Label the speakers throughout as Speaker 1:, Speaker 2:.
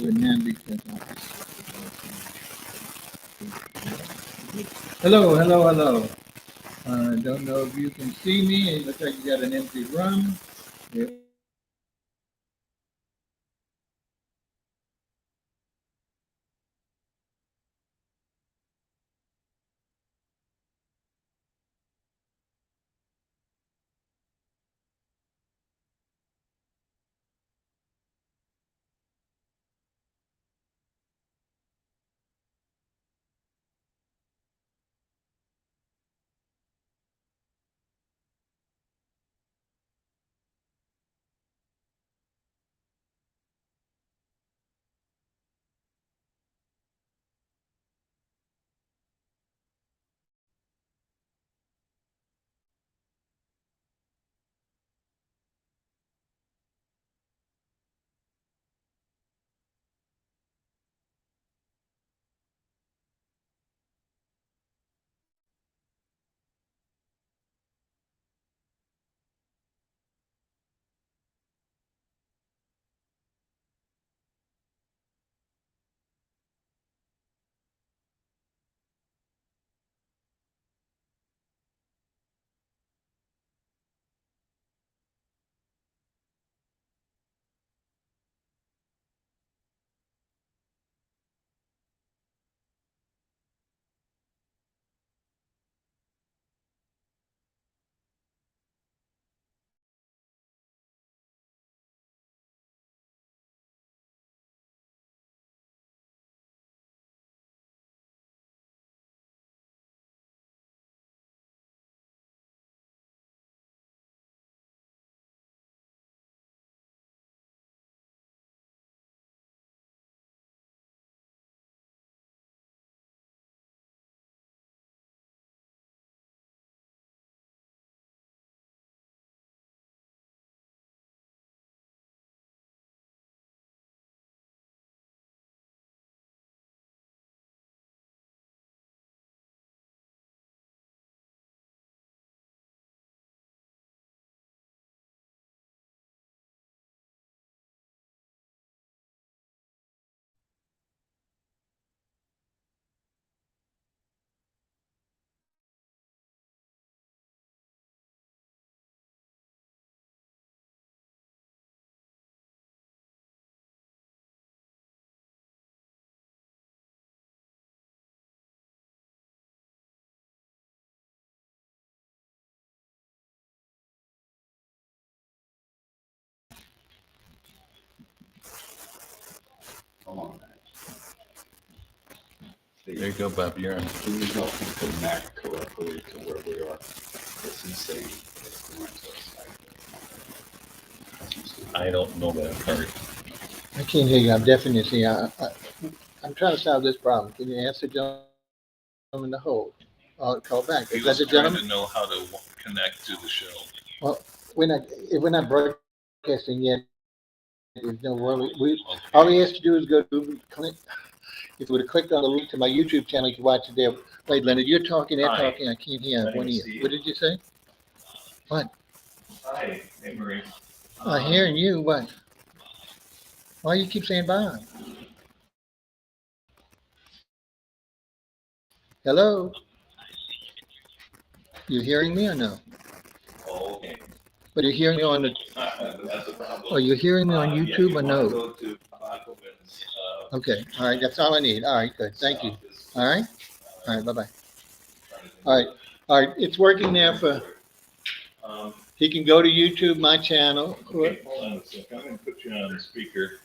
Speaker 1: it handy because hello, hello, hello. Don't know if you can see me. It looks like you got an empty room. Yeah.
Speaker 2: Hold on.
Speaker 3: There you go, Bob. You're on.
Speaker 2: Please help me connect correctly to where we are. It's insane. It's going to
Speaker 3: I don't know that part.
Speaker 1: I can't hear you. I'm definitely. I'm trying to solve this problem. Can you answer, gentleman, to hold? I'll call back.
Speaker 3: He
Speaker 1: Is
Speaker 3: was
Speaker 1: that the
Speaker 3: trying
Speaker 1: gentleman?
Speaker 3: to know how to connect to the show.
Speaker 1: Well, if we're not broadcasting yet, there's no worry.
Speaker 3: Okay.
Speaker 1: All he has to do is go to click. If you would have clicked on the link to my YouTube channel, you can watch it there. Wait, Leonard, you're talking, they're
Speaker 3: Hi.
Speaker 1: talking. I can't hear.
Speaker 3: My name
Speaker 1: One
Speaker 3: is
Speaker 1: ear.
Speaker 3: Steve.
Speaker 1: What did you say? What?
Speaker 3: Hi, hey Marie.
Speaker 1: I'm hearing you. What? Why you keep saying Bob? Hello? You hearing me or no?
Speaker 3: Oh, okay.
Speaker 1: But you're hearing me on the.
Speaker 3: That's a problem.
Speaker 1: Are you hearing me on
Speaker 3: Yeah,
Speaker 1: YouTube
Speaker 3: you
Speaker 1: or
Speaker 3: wanna
Speaker 1: no?
Speaker 3: Go to Bob Hogan's,
Speaker 1: Okay. All right. That's all I need. All right. Good. Thank you.
Speaker 3: office.
Speaker 1: All right. All right. Bye bye.
Speaker 3: Trying to think.
Speaker 1: All right. All right. It's working now for. He can go to YouTube, my channel.
Speaker 3: Okay, hold on a second. I'm gonna put you on speaker.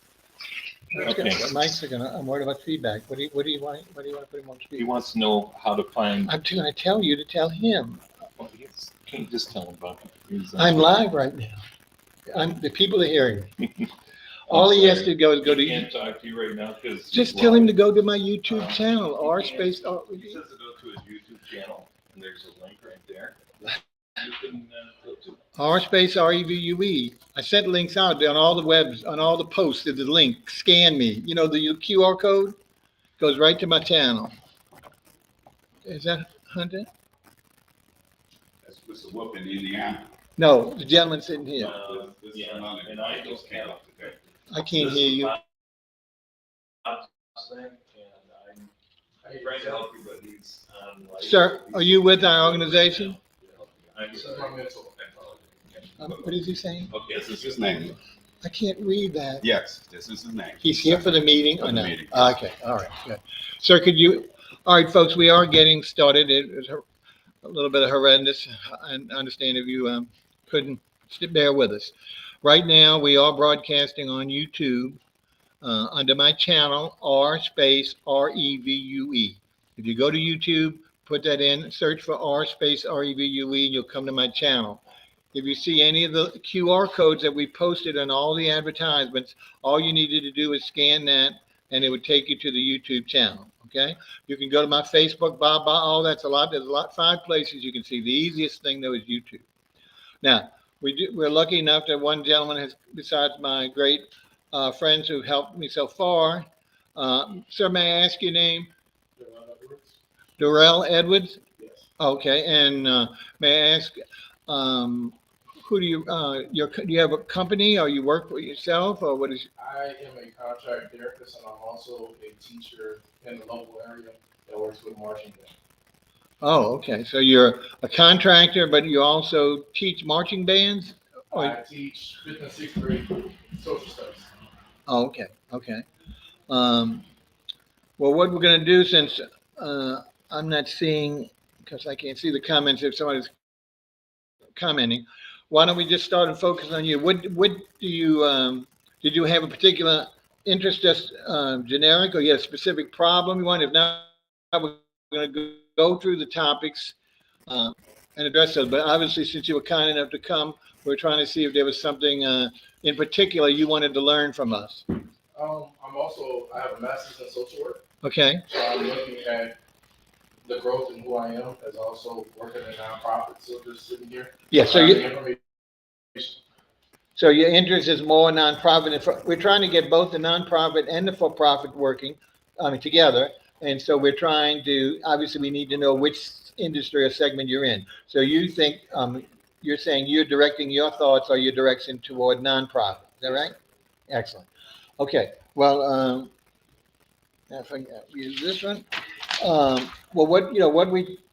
Speaker 3: Okay.
Speaker 1: The mics are gonna. I'm worried about feedback. What do you want? What do you want to put him on
Speaker 3: He
Speaker 1: speaker?
Speaker 3: wants to know how to find.
Speaker 1: I'm going to tell you to tell him.
Speaker 3: Well, can't just tell him about it.
Speaker 1: I'm live right now. The people are hearing me. All he has to go is go
Speaker 3: He
Speaker 1: to.
Speaker 3: can't talk to you right now because.
Speaker 1: Just tell him to go to my YouTube channel, R space.
Speaker 3: He says to go to his YouTube channel, and there's a link right there. You can go to.
Speaker 1: R space REVUE. I sent links out on all the webs, on all the posts. There's a link. Scan me. You know, the QR code goes right to my channel. Is that Hunter?
Speaker 2: That's what's the whooping in the air.
Speaker 1: No, the gentleman sitting here.
Speaker 3: Yeah, and I just have.
Speaker 1: I can't hear you.
Speaker 3: thing, and I'm trying to help you, but he's on life.
Speaker 1: Sir, are you with our organization?
Speaker 3: I'm
Speaker 4: This is
Speaker 3: sorry.
Speaker 4: my mental.
Speaker 1: What is he saying?
Speaker 3: Okay,
Speaker 2: This is his name.
Speaker 1: I can't read that.
Speaker 2: Yes, this is his name.
Speaker 1: He's here for the meeting
Speaker 2: For
Speaker 1: or
Speaker 2: the
Speaker 1: no?
Speaker 2: meeting, yes.
Speaker 1: Okay, all right, good. Sir, could you, all right, folks, we are getting started. It was a little bit horrendous. I understand if you couldn't bear with us. Right now, we are broadcasting on YouTube under my channel, R space REVUE. If you go to YouTube, put that in, search for R space REVUE, and you'll come to my channel. If you see any of the QR codes that we posted on all the advertisements, all you needed to do is scan that and it would take you to the YouTube channel. Okay. You can go to my Facebook, all that's a lot. There's a lot, 5 places you can see. The easiest thing though is YouTube. Now, we're lucky enough that one gentleman has, besides my great friends who've helped me so far. Sir, may I ask your name? Durrell Edwards?
Speaker 4: Yes.
Speaker 1: Okay, and may I ask, who do you, do you have a company or you work for yourself or what is?
Speaker 4: I am a contract therapist and I'm also a teacher in the local area that works with marching band.
Speaker 1: Oh, okay, so you're a contractor, but you also teach marching bands?
Speaker 4: I teach 5th and 6th grade social studies.
Speaker 1: Oh, okay, okay. Well, what we're gonna do since I'm not seeing, because I can't see the comments if somebody's commenting, why don't we just start and focus on you? What do you, did you have a particular interest, just generic, or you had a specific problem you want? If not, we're gonna go through the topics and address those. But obviously, since you were kind enough to come, we're trying to see if there was something in particular you wanted to learn from us.
Speaker 4: I have a master's in social work.
Speaker 1: Okay,
Speaker 4: So I'm looking at the growth in who I am as also working in a nonprofit. So just sitting here.
Speaker 1: yeah, so
Speaker 4: having
Speaker 1: you,
Speaker 4: information.
Speaker 1: so your interest is more nonprofit. We're trying to get both the nonprofit and the for-profit working, together. And so we're trying to, obviously, we need to know which industry or segment you're in. So you think, you're saying you're directing your thoughts or your direction toward nonprofit. Is that right? Excellent. Okay. Well, if I can use this one. Well,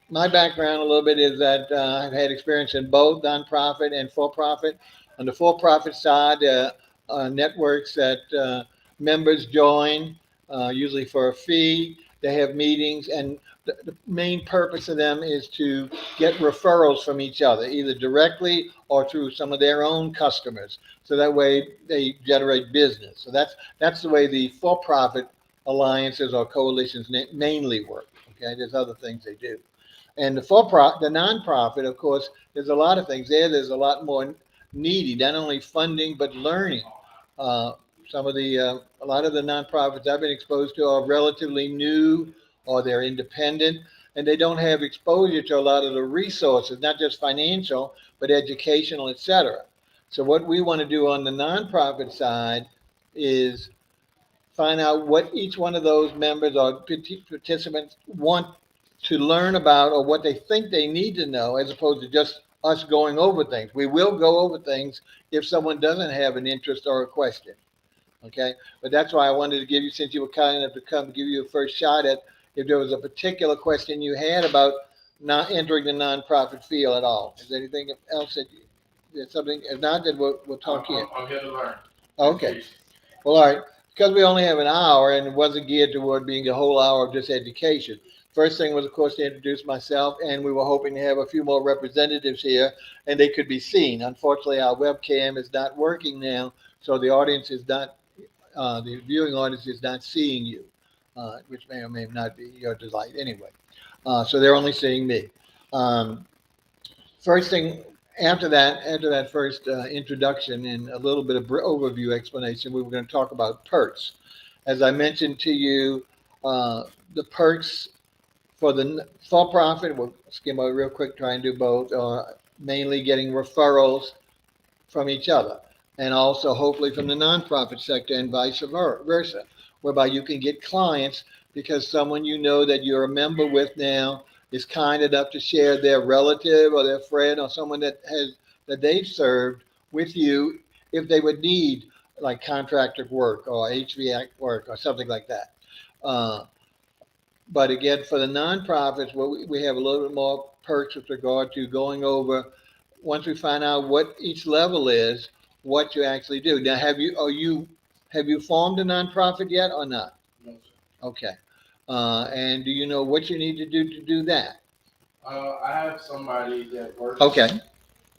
Speaker 1: my background a little bit is that I've had experience in both nonprofit and for-profit. On the for-profit side, networks that members join, usually for a fee. They have meetings, and the main purpose of them is to get referrals from each other, either directly or through some of their own customers. So that way they generate business. So that's the way the for-profit alliances or coalitions mainly work. Okay, there's other things they do. And the nonprofit, of course, there's a lot of things there. There's a lot more needy, not only funding but learning. A lot of the nonprofits I've been exposed to are relatively new or they're independent and they don't have exposure to a lot of the resources, not just financial, but educational, et cetera. So what we want to do on the nonprofit side is find out what each one of those members or participants want to learn about or what they think they need to know as opposed to just us going over things. We will go over things if someone doesn't have an interest or a question. Okay. But that's why I wanted to give you, since you were kind enough to come, give you a first shot at if there was a particular question you had about not entering the nonprofit field at all. Is there anything else that there's something? If not, then we'll talk here.
Speaker 4: I'm here to learn.
Speaker 1: Okay. Well, all right. Because we only have an hour and it wasn't geared toward being a whole hour of just education. First thing was, of course, to introduce myself, and we were hoping to have a few more representatives here and they could be seen. Unfortunately, our webcam is not working now, so the audience is not, the viewing audience is not seeing you, which may or may not be your delight anyway. So they're only seeing me. First thing, after that first introduction and a little bit of overview explanation, we were going to talk about perks. As I mentioned to you, the perks for the for-profit, we'll skim over real quick, try and do both, mainly getting referrals from each other and also hopefully from the nonprofit sector and vice versa, whereby you can get clients because someone you know that you're a member with now is kind enough to share their relative or their friend or someone that they've served with you if they would need like contractor work or HVAC work or something like that. Uh, but again, for the nonprofits, we have a little bit more perks with regard to going over, once we find out what each level is, what you actually do. Now, have you formed a nonprofit yet or not?
Speaker 4: No, sir.
Speaker 1: Okay. And do you know what you need to do that?
Speaker 4: I have somebody that works.
Speaker 1: Okay,
Speaker 4: With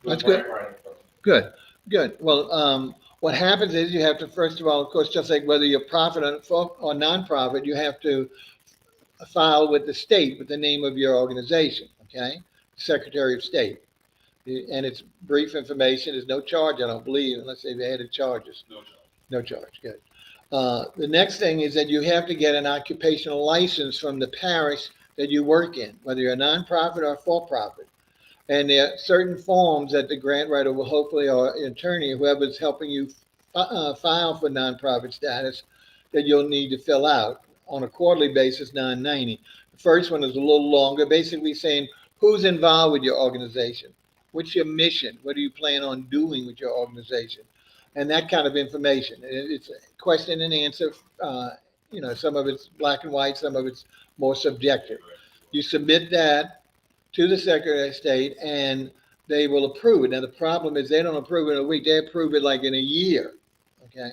Speaker 1: that's good.
Speaker 4: grant writing for me.
Speaker 1: Good, good. Well, what happens is you have to, first of all, of course, just like whether you're profit or nonprofit, you have to file with the state with the name of your organization, okay? Secretary of State. And it's brief information. There's no charge, I don't believe, unless they've added charges.
Speaker 3: No charge.
Speaker 1: No charge, good. The next thing is that you have to get an occupational license from the parish that you work in, whether you're a nonprofit or for-profit. And there are certain forms that the grant writer will hopefully, or attorney, whoever's helping you file for nonprofit status, that you'll need to fill out on a quarterly basis, 990. The first one is a little longer, basically saying who's involved with your organization, what's your mission, what do you plan on doing with your organization, and that kind of information. It's a question and answer. Some of it's black and white, some of it's more subjective. You submit that to the Secretary of State, and they will approve it. Now, the problem is they don't approve it in a week; they approve it like in a year. Okay,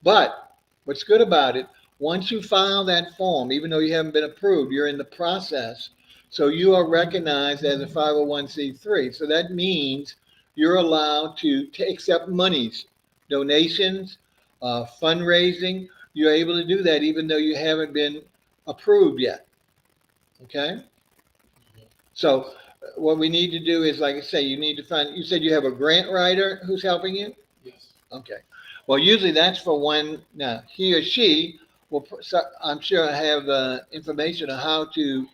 Speaker 1: but what's good about it? Once you file that form, even though you haven't been approved, you're in the process. So you are recognized as a 501c3. So that means you're allowed to accept monies, donations, fundraising. You're able to do that even though you haven't been approved yet. Okay? So what we need to do is, like I say, you need to find, you said you have a grant writer who's helping you?
Speaker 4: Yes.
Speaker 1: Okay. Well, usually that's for one. Now, he or she will, I'm sure, have the information on how to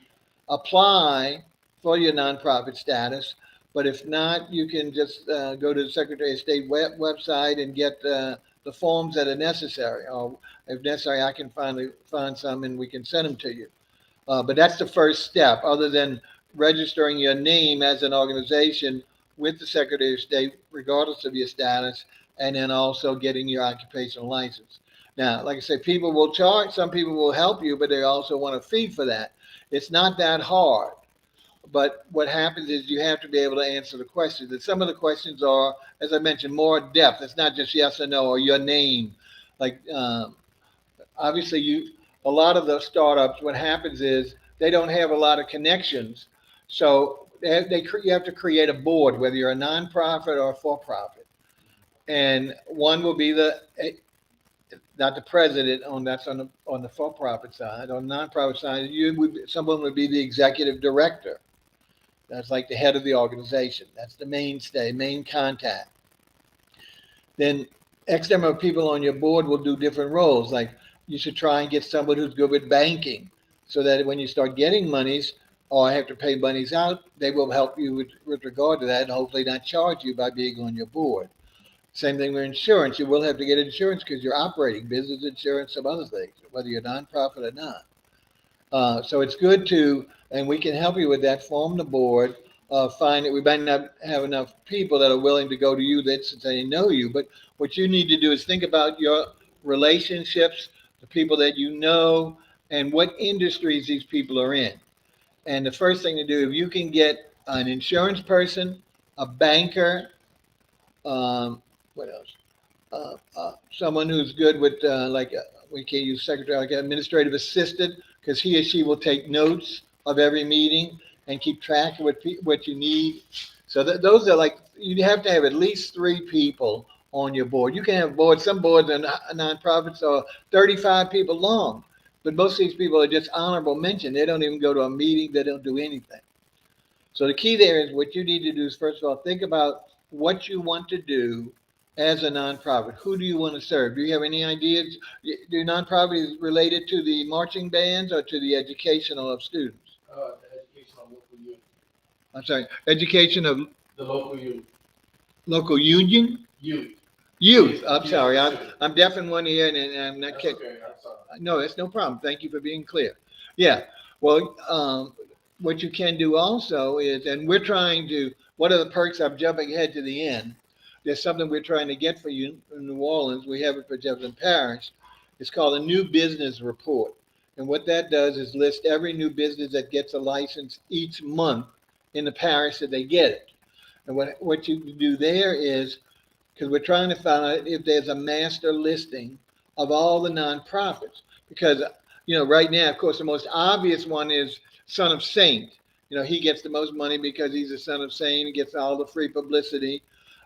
Speaker 1: apply for your nonprofit status. But if not, you can just go to the Secretary of State website and get the forms that are necessary. Or if necessary, I can find some and we can send them to you. But that's the first step, other than registering your name as an organization with the Secretary of State, regardless of your status, and then also getting your occupational license. Now, like I say, people will charge, some people will help you, but they also want a fee for that. It's not that hard. But what happens is you have to be able to answer the questions. And some of the questions are, as I mentioned, more depth. It's not just yes or no or your name. Like, obviously, a lot of the startups, what happens is they don't have a lot of connections. So you have to create a board, whether you're a nonprofit or a for-profit. And one will be not the president, that's on the for-profit side. On the nonprofit side, someone would be the executive director. That's like the head of the organization. That's the mainstay, main contact. Then X number of people on your board will do different roles. Like, you should try and get someone who's good with banking, so that when you start getting monies or have to pay monies out, they will help you with regard to that, and hopefully not charge you by being on your board. Same thing with insurance. You will have to get insurance because you're operating business insurance, some other things, whether you're nonprofit or not. So it's good and we can help you with that. Form the board. Find that we might not have enough people that are willing to go to you since they know you. But what you need to do is think about your relationships, the people that you know, and what industries these people are in. And the first thing to do, if you can get an insurance person, a banker, what else? Someone who's good with we can use secretary, like an administrative assistant, because he or she will take notes of every meeting and keep track of what you need. So those are you have to have at least 3 people on your board. You can have boards. Some boards and nonprofits are 35 people long, but most of these people are just honorable mention. They don't even go to a meeting. They don't do anything. So the key there is what you need to do is, first of all, think about what you want to do as a nonprofit. Who do you want to serve? Do you have any ideas? Do nonprofits related to the marching bands or to the educational of students?
Speaker 4: The education of local youth.
Speaker 1: I'm sorry, education of
Speaker 4: The local youth.
Speaker 1: local union?
Speaker 4: Youth.
Speaker 1: Youth. I'm
Speaker 4: Youth.
Speaker 1: sorry. I'm deaf in one ear and I'm not
Speaker 4: That's
Speaker 1: kidding.
Speaker 4: okay. I'm sorry.
Speaker 1: No, that's no problem. Thank you for being clear. Yeah. Well, what you can do also is, and we're trying to, what are the perks? I'm jumping ahead to the end. there's something we're trying to get for you in New Orleans. We have it for Jefferson Parish. It's called a new business report. And what that does is list every new business that gets a license each month in the parish that they get it. And what you can do there is, because we're trying to find out if there's a master listing of all the nonprofits. Because, right now, of course, the most obvious one is Son of Saint. He gets the most money because he's a son of Saint. He gets all the free publicity.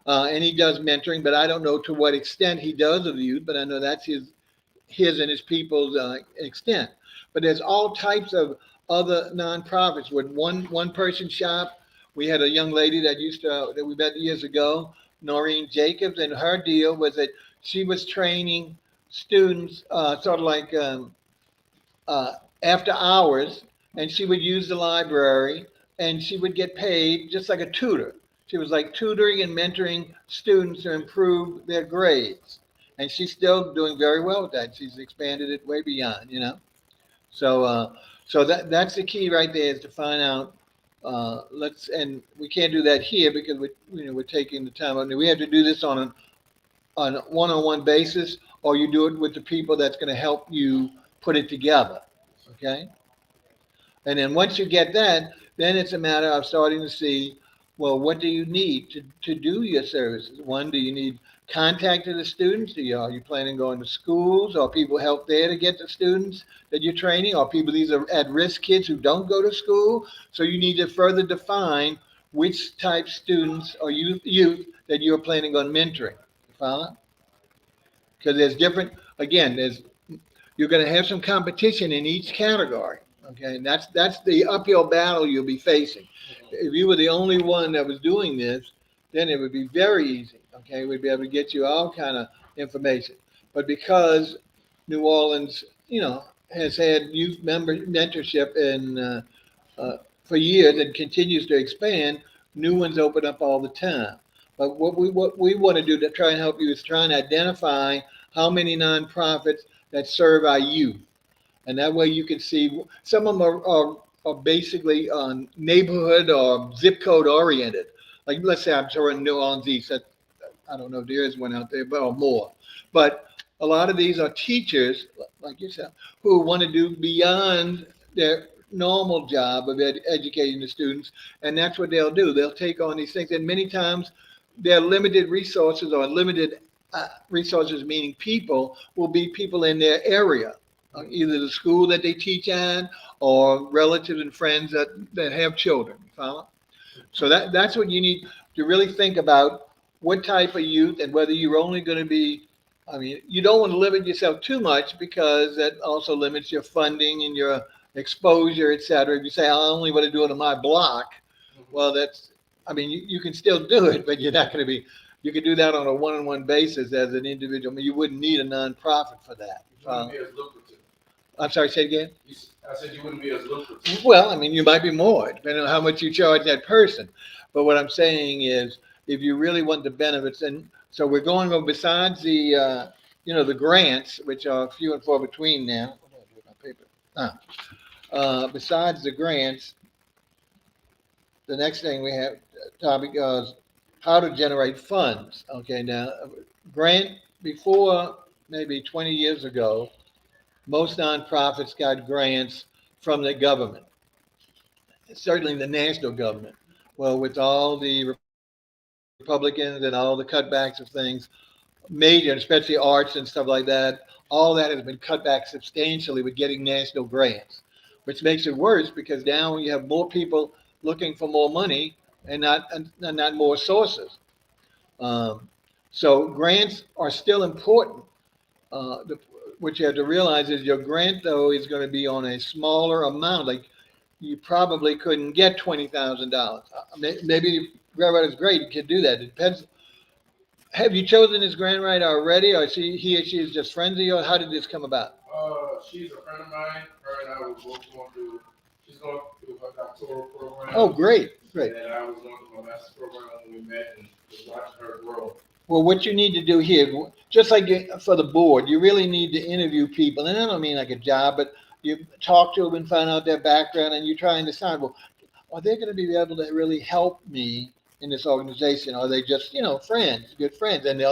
Speaker 1: And he does mentoring, but I don't know to what extent he does of the youth, but I know that's his and his people's extent. But there's all types of other nonprofits with one person shop. We had a young lady that we met years ago, Noreen Jacobs, and her deal was that she was training students, sort of like uh, after hours, and she would use the library, and she would get paid just like a tutor. She was like tutoring and mentoring students to improve their grades, and she's still doing very well with that. She's expanded it way beyond. So that's the key right there, is to find out. And we can't do that here because we're taking the time. I mean, we have to do this on a one-on-one basis, or you do it with the people that's going to help you put it together. Okay. And then once you get that, then it's a matter of starting to see, well, what do you need to do your services? One, do you need contact to the students? Are you planning on going to schools, or people help there to get the students that you're training, or people, these are at-risk kids who don't go to school? So you need to further define which type students or youth that you're planning on mentoring. You follow? Because there's different, again, you're going to have some competition in each category. Okay, and that's the uphill battle you'll be facing. If you were the only one that was doing this, then it would be very easy. Okay, we'd be able to get you all kind of information. But because New Orleans, has had youth mentorship for years and continues to expand, new ones open up all the time. But what we want to do to try and help you is try and identify how many nonprofits that serve our youth. And that way you can see some of them are basically neighborhood or zip code oriented. Like, let's say I'm touring New Orleans East. I don't know if there is one out there, but or more. But a lot of these are teachers like yourself who want to do beyond their normal job of educating the students, and that's what they'll do. They'll take on these things, and many times their limited resources, or limited resources meaning people, will be people in their area, either the school that they teach at or relatives and friends that have children. Follow? So that's what you need to really think about, what type of youth, and whether you're only going to be, I mean, you don't want to limit yourself too much, because that also limits your funding and your exposure, et cetera. If you say, I only want to do it on my block, well, I mean, you can still do it, but you're not going to be, you can do that on a one-on-one basis as an individual. I mean, you wouldn't need a nonprofit for that.
Speaker 4: You wouldn't be as lucrative.
Speaker 1: I'm sorry, say it again?
Speaker 4: I said you wouldn't be as lucrative.
Speaker 1: Well, I mean, you might be more, depending on how much you charge that person. But what I'm saying is, if you really want the benefits, and so we're going over, besides the, the grants, which are few and far between now. What do I do with my paper? Besides the grants, the next thing we have, topic is how to generate funds. Okay, now, grant, before maybe 20 years ago, most nonprofits got grants from the government, certainly the national government. Well, with all the Republicans and all the cutbacks of things, major, especially arts and stuff like that, all that has been cut back substantially with getting national grants, which makes it worse, because now you have more people looking for more money and not more sources. So grants are still important. What you have to realize is your grant, though, is going to be on a smaller amount. Like, you probably couldn't get $20,000. Maybe grant writer is great, you can do that. It depends. Have you chosen this grant writer already, or he or she is just friends of yours? How did this come about?
Speaker 4: She's a friend of mine. Her and I were both going through. She's going through her doctoral program.
Speaker 1: Oh, great. And
Speaker 4: I was going through my master's program when we met, and just watching her grow.
Speaker 1: Well, what you need to do here, just like for the board, you really need to interview people. And I don't mean like a job, but you talk to them and find out their background, and you try and decide, well, are they going to be able to really help me in this organization? Are they just, friends, good friends? And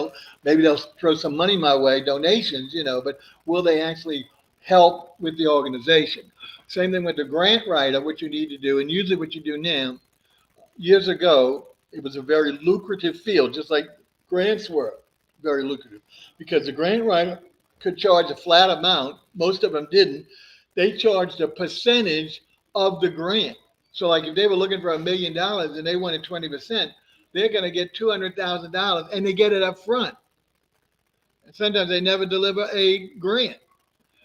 Speaker 1: maybe they'll throw some money my way, donations, but will they actually help with the organization? Same thing with the grant writer, what you need to do, and usually what you do now, years ago, it was a very lucrative field, just like grants were very lucrative, because the grant writer could charge a flat amount. Most of them didn't. They charged a percentage of the grant. So, like if they were looking for $1 million and they wanted 20%, they're going to get $200,000, and they get it up front. And sometimes they never deliver a grant.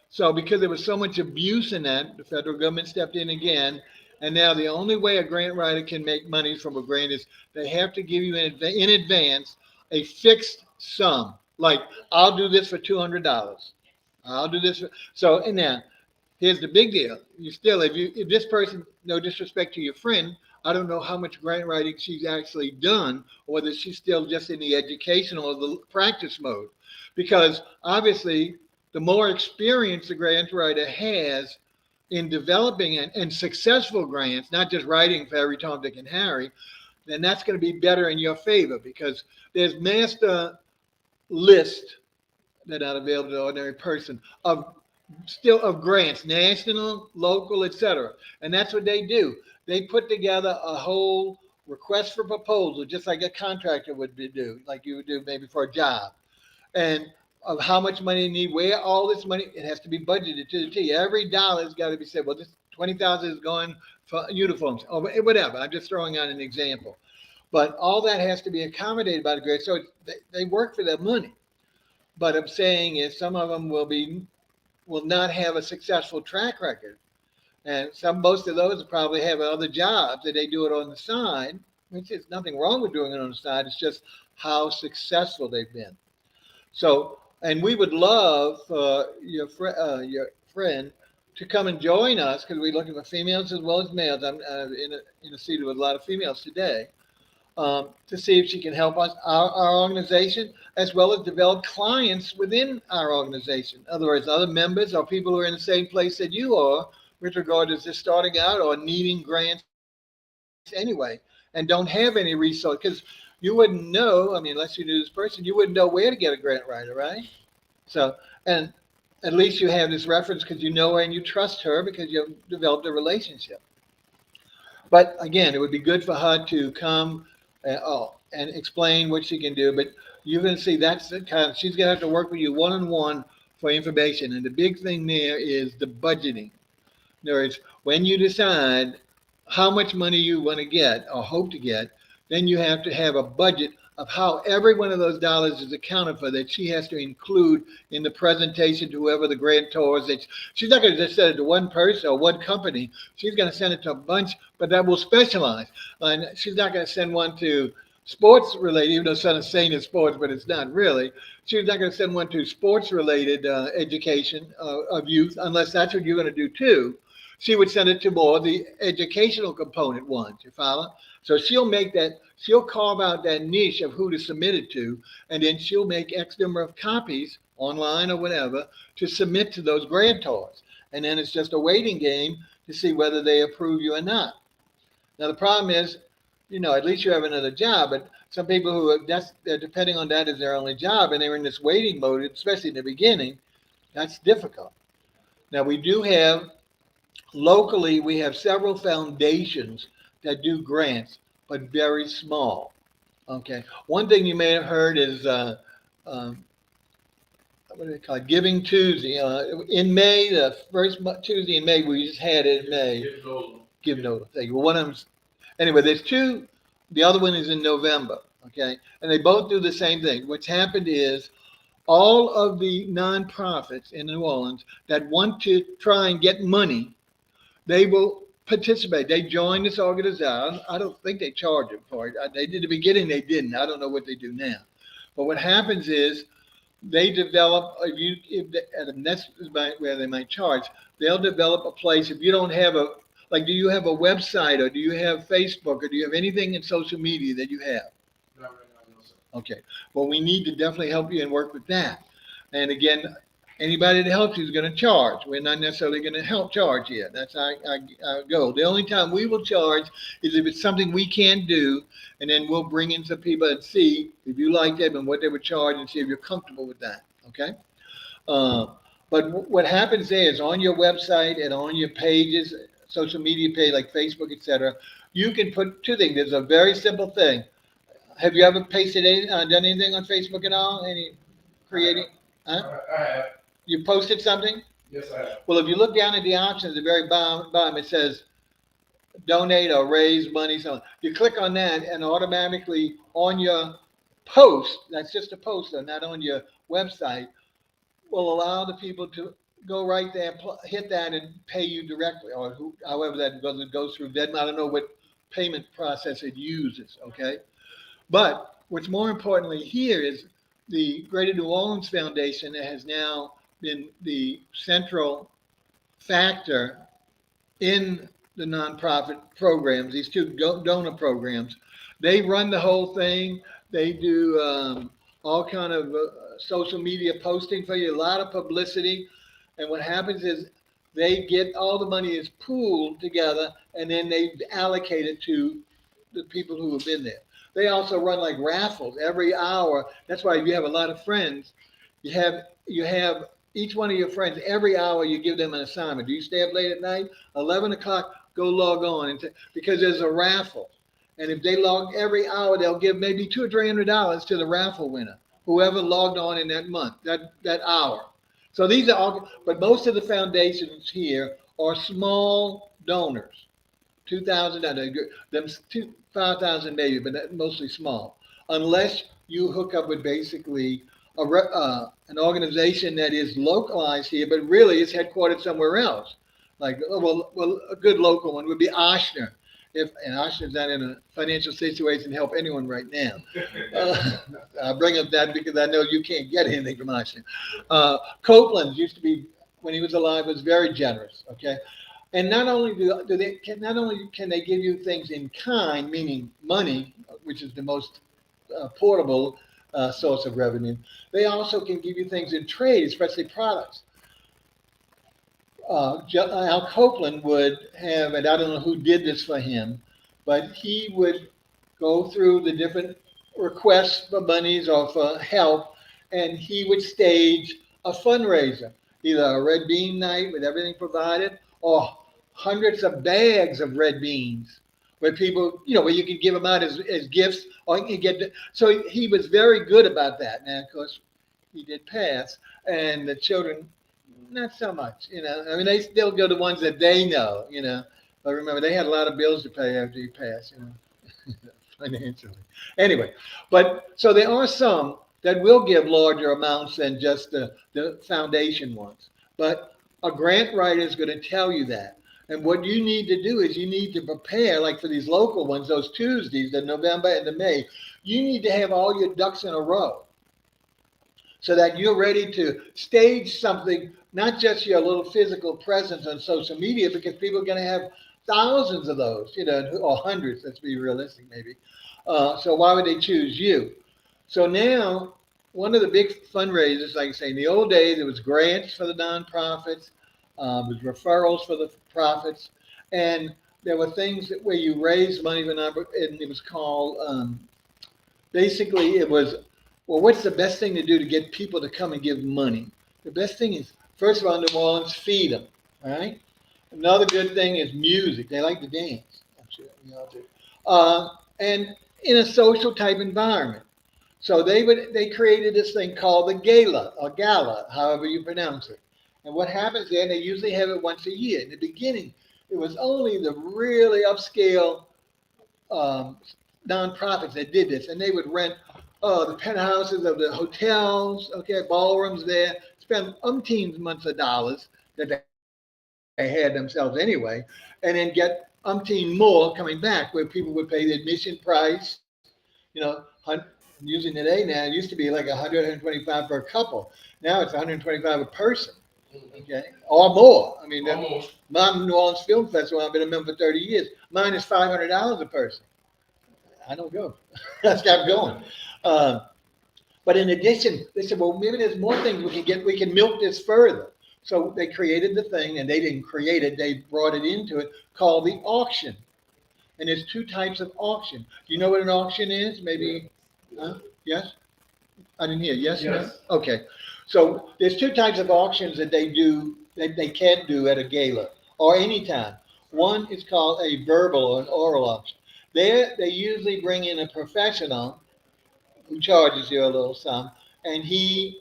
Speaker 1: So because there was so much abuse in that, the federal government stepped in again. And now the only way a grant writer can make money from a grant is they have to give you in advance a fixed sum. Like, I'll do this for $200. I'll do this. And now here's the big deal. You still, if this person, no disrespect to your friend, I don't know how much grant writing she's actually done, or whether she's still just in the educational or the practice mode. Because obviously, the more experience the grant writer has in developing and successful grants, not just writing for every Tom, Dick, and Harry, then that's going to be better in your favor, because there's master list that are available to the ordinary person of grants, national, local, etc. And that's what they do. They put together a whole request for proposal, just like a contractor would do, like you would do maybe for a job. And of how much money you need, where all this money, it has to be budgeted to the T. Every dollar has got to be said, well, this 20,000 is going for uniforms or whatever. I'm just throwing out an example. But all that has to be accommodated by the grant. So they work for their money. But I'm saying is some of them will not have a successful track record. And most of those probably have other jobs that they do it on the side, which is nothing wrong with doing it on the side. It's just how successful they've been. So, and we would love your friend to come and join us, because we're looking for females as well as males. I'm in a seat with a lot of females today, to see if she can help us, our organization, as well as develop clients within our organization. In other words, other members or people who are in the same place that you are with regard to just starting out or needing grants anyway, and don't have any resource, because you wouldn't know, unless you knew this person, you wouldn't know where to get a grant writer, right? So, and at least you have this reference because you know her and you trust her because you've developed a relationship. But again, it would be good for her to come and explain what she can do. But you're going to see that's the kind of, she's going to have to work with you one-on-one for information. And the big thing there is the budgeting. In other words, when you decide how much money you want to get or hope to get, then you have to have a budget of how every one of those dollars is accounted for, that she has to include in the presentation to whoever the grantors. That she's not going to just send it to one person or one company. She's going to send it to a bunch, but that will specialize. And she's not going to send one to sports related, even though it's not saying it's sports, but it's not really. She's not going to send one to sports related education of youth, unless that's what you're going to do too. She would send it to more the educational component ones. You follow? So she'll carve out that niche of who to submit it to, and then she'll make X number of copies online or whatever to submit to those grantors. And then it's just a waiting game to see whether they approve you or not. Now, the problem is, at least you have another job, but some people who they're depending on that as their only job, and they're in this waiting mode, especially in the beginning, that's difficult. Now, locally, we have several foundations that do grants, but very small. Okay. One thing you may have heard is what do they call it? Giving Tuesday. In May, the first Tuesday in May, we just had it in May. Give Nodal. Thank you. Well, one of them. Anyway, there's two. The other one is in November. Okay, and they both do the same thing. What's happened is all of the nonprofits in New Orleans that want to try and get money, they will participate. They join this organization. I don't think they charge them for it. They did at the beginning. They didn't. I don't know what they do now. But what happens is they develop. And that's where they might charge. They'll develop a place. If you don't have do you have a website, or do you have Facebook, or do you have anything in social media that you have?
Speaker 4: Not right now, no, sir.
Speaker 1: Okay. Well, we need to definitely help you and work with that. And again, Anybody that helps you is going to charge. We're not necessarily going to help charge yet. That's our goal. The only time we will charge is if it's something we can't do, and then we'll bring in some people and see if you like them and what they would charge and see if you're comfortable with that. Okay. Uh, but what happens there is on your website and on your pages, social media page like Facebook, etc., you can put two things. There's a very simple thing. Have you ever pasted done anything on Facebook at all? Any creating? Huh?
Speaker 4: I have,
Speaker 1: You posted something?
Speaker 4: yes, I have.
Speaker 1: Well, if you look down at the options at the very bottom, it says donate or raise money. So you click on that, and automatically on your post, that's just a poster, not on your website, will allow the people to go right there, hit that, and pay you directly, or however that goes through. That I don't know what payment process it uses. Okay, but what's more importantly here is the Greater New Orleans Foundation has now been the central factor in the nonprofit programs, these two donor programs. They run the whole thing. They do all kind of social media posting for you, a lot of publicity. And what happens is they get all the money is pooled together, and then they allocate it to the people who have been there. They also run like raffles every hour. That's why if you have a lot of friends, you have each one of your friends every hour you give them an assignment. Do you stay up late at night? 11 o'clock, go log on because there's a raffle. And if they log every hour, they'll give maybe $200 or $300 to the raffle winner, whoever logged on in that month, that hour. So these are all, but most of the foundations here are small donors. 2,000, them 5,000 maybe, but mostly small. Unless you hook up with basically an organization that is localized here, but really is headquartered somewhere else. Like, well, a good local one would be Oshner. And Oshner's not in a financial situation to help anyone right now. I bring up that because I know you can't get anything from Oshner. Copeland used to be, when he was alive, was very generous. Okay. And not only not only can they give you things in kind, meaning money, which is the most portable source of revenue, they also can give you things in trade, especially products. Al Copeland would have, and I don't know who did this for him, but he would go through the different requests for monies or for help, and he would stage a fundraiser, either a red bean night with everything provided, or hundreds of bags of red beans where people, where you can give them out as gifts, or you can get. So he was very good about that. Now, of course, he did pass, and the children, not so much. I mean, they still go to ones that they know. But remember, they had a lot of bills to pay after he passed. Financially. Anyway, but so there are some that will give larger amounts than just the foundation ones. But a grant writer is going to tell you that. And what you need to do is you need to prepare, like for these local ones, those Tuesdays, the November and the May, you need to have all your ducks in a row so that you're ready to stage something, not just your little physical presence on social media, because people are going to have thousands of those, or hundreds, let's be realistic maybe. So why would they choose you? So now, one of the big fundraisers, like I say, in the old days, it was grants for the nonprofits, it was referrals for the profits, and there were things where you raised money for nonprofits, and it was called, basically it was, well, what's the best thing to do to get people to come and give money? The best thing is, first of all, New Orleans, feed them, all right? Another good thing is music. They like to dance. I'm sure you all do. And in a social type environment. So they created this thing called the gala, or gala, however you pronounce it. And what happens there, they usually have it once a year. In the beginning, it was only the really upscale nonprofits that did this, and they would rent the penthouses of the hotels, okay, ballrooms there, spend umpteen months of dollars that they had themselves anyway, and then get umpteen more coming back where people would pay the admission price, using today now, it used to be like 100, 125 for a couple. Now it's 125 a person, okay, or more. I mean, my New Orleans Film Festival, I've been a member for 30 years. Mine is $500 a person. I don't go. I stopped going. But in addition, they said, well, maybe there's more things we can get. We can milk this further. So they created the thing, and they didn't create it. They brought it into it, called the auction. And there's two types of auction. Do you know what an auction is? Maybe, huh? Yes? I didn't hear. Yes? No?
Speaker 4: Yes.
Speaker 1: Okay. So there's two types of auctions that they do, that they can do at a gala or anytime. One is called a verbal or an oral auction. There, they usually bring in a professional who charges you a little sum, and he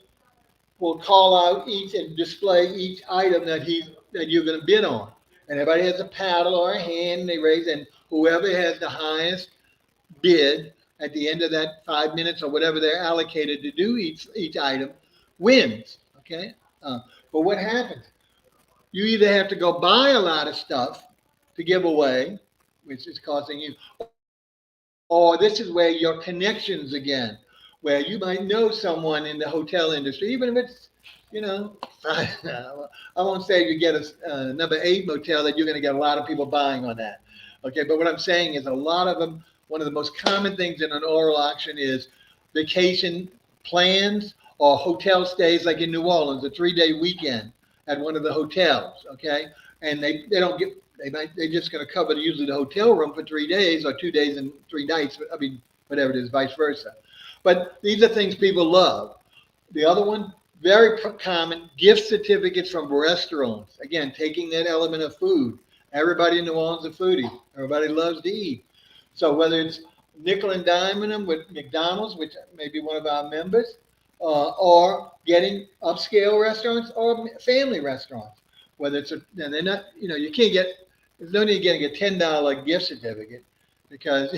Speaker 1: will call out each and display each item that you're going to bid on. And everybody has a paddle or a hand, and they raise, and whoever has the highest bid at the end of that 5 minutes or whatever they're allocated to do each item wins. Okay, but what happens? You either have to go buy a lot of stuff to give away, which is costing you, or this is where your connections again, where you might know someone in the hotel industry, even if it's, you know, I won't say you get a number 8 motel that you're going to get a lot of people buying on that. Okay, but what I'm saying is a lot of them, one of the most common things in an oral auction is vacation plans or hotel stays, like in New Orleans, a 3-day weekend at one of the hotels. Okay, and they don't get, they're just going to cover usually the hotel room for 3 days or 2 days and 3 nights. I mean, whatever it is, vice versa. But these are things people love. The other one, very common, gift certificates from restaurants. Again, taking that element of food. Everybody in New Orleans is a foodie. Everybody loves to eat. So whether it's nickel and diming them with McDonald's, which may be one of our members, or getting upscale restaurants or family restaurants, whether it's and they're not, you can't get, there's no need getting a $10 gift certificate because,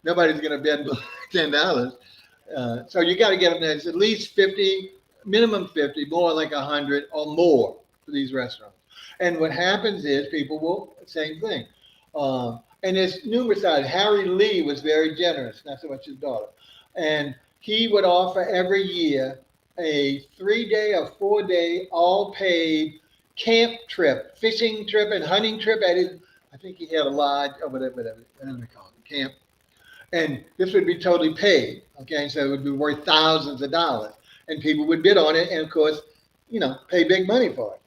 Speaker 1: nobody's going to bid $10. So you got to get them there. It's at least 50, minimum 50, more like 100 or more for these restaurants. And what happens is people will, same thing. And there's numerous sides. Harry Lee was very generous, not so much his daughter. And he would offer every year a 3-day or 4-day all paid camp trip, fishing trip and hunting trip at his, I think he had a lodge or whatever they call it, camp. And this would be totally paid. Okay, so it would be worth thousands of dollars. And people would bid on it and, of course, pay big money for it.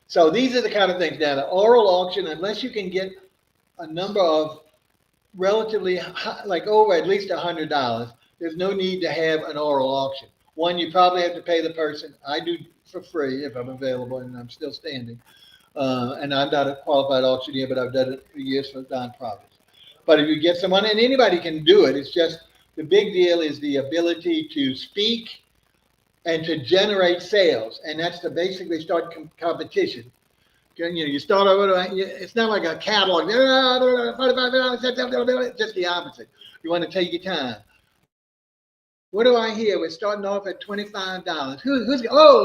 Speaker 1: So these are the kind of things. Now, the oral auction, unless you can get a number of relatively high, like over at least $100, there's no need to have an oral auction. One, you probably have to pay the person. I do for free if I'm available and I'm still standing. And I'm not a qualified auctioneer, but I've done it for years for nonprofits. But if you get someone, and anybody can do it, it's just the big deal is the ability to speak and to generate sales. And that's to basically start competition. You start over, it's not like a catalog, just the opposite. You want to take your time. What do I hear? We're starting off at $25. Who's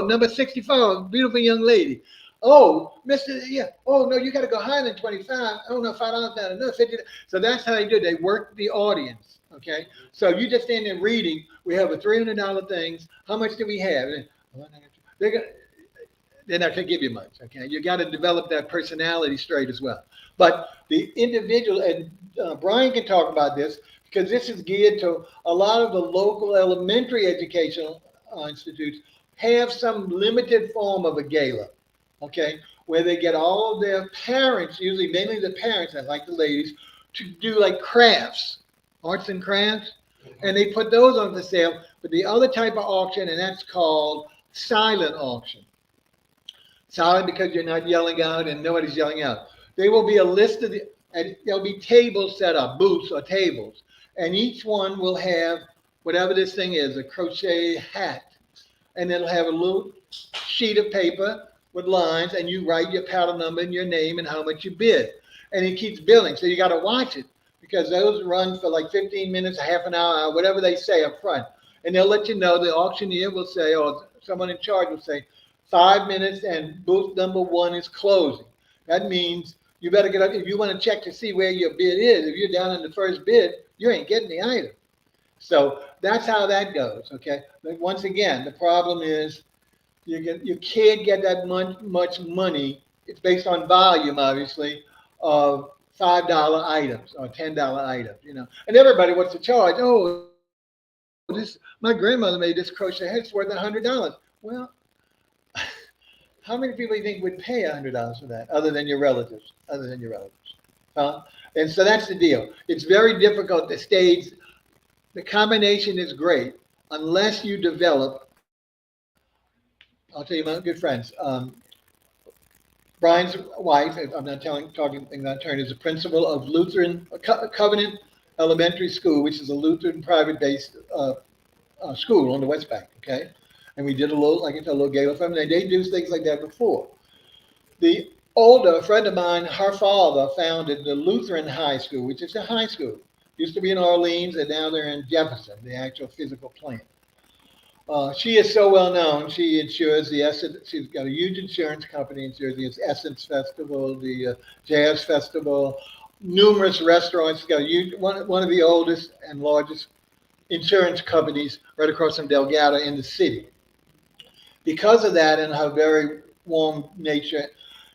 Speaker 1: number 64, beautiful young lady. Oh, Mr. Yeah. Oh no, you got to go higher than 25. Oh no, $5 down, another 50. So that's how they do it. They work the audience. Okay. So you just stand there reading. We have a $300 things. How much do we have? They're not going to give you much. Okay. You got to develop that personality straight as well. But the individual, and Brian can talk about this because this is geared to a lot of the local elementary educational institutes have some limited form of a gala. Okay, where they get all of their parents, usually mainly the parents, I like the ladies, to do like crafts, arts and crafts, and they put those on for sale. But the other type of auction, and that's called silent auction. Silent because you're not yelling out and nobody's yelling out. There will be a list of and there'll be tables set up, booths or tables, and each one will have whatever this thing is, a crochet hat, and it'll have a little sheet of paper with lines, and you write your paddle number and your name and how much you bid. And it keeps billing. So you got to watch it because those run for like 15 minutes, a half an hour, whatever they say up front. And they'll let you know, the auctioneer will say, or someone in charge will say, 5 minutes and booth number 1 is closing. That means you better get up. If you want to check to see where your bid is, if you're down in the first bid, you ain't getting the item. So that's how that goes. Okay. But once again, the problem is, you can't get that much money. It's based on volume, obviously, of $5 items or $10 items, And everybody wants to charge. Oh, this, my grandmother made this crochet hat, it's worth $100. Well, how many people do you think would pay $100 for that, other than your relatives? Other than your relatives, huh? And so that's the deal. It's very difficult to stage. The combination is great unless you develop. I'll tell you, my good friends. Brian's wife, I'm not talking about turn, is a principal of Lutheran Covenant Elementary School, which is a Lutheran private-based school on the West Bank. Okay, and we did a little, like I said, a little gala family. They do things like that before. The older friend of mine, her father founded the Lutheran High School, which is a high school. Used to be in Orleans, and now they're in Jefferson, the actual physical plant. She is so well known. She insures the Essence. She's got a huge insurance company. Insures the Essence Festival, the Jazz Festival, numerous restaurants. She's got a huge, one of the oldest and largest insurance companies right across from Delgado in the city. Because of that and her very warm nature,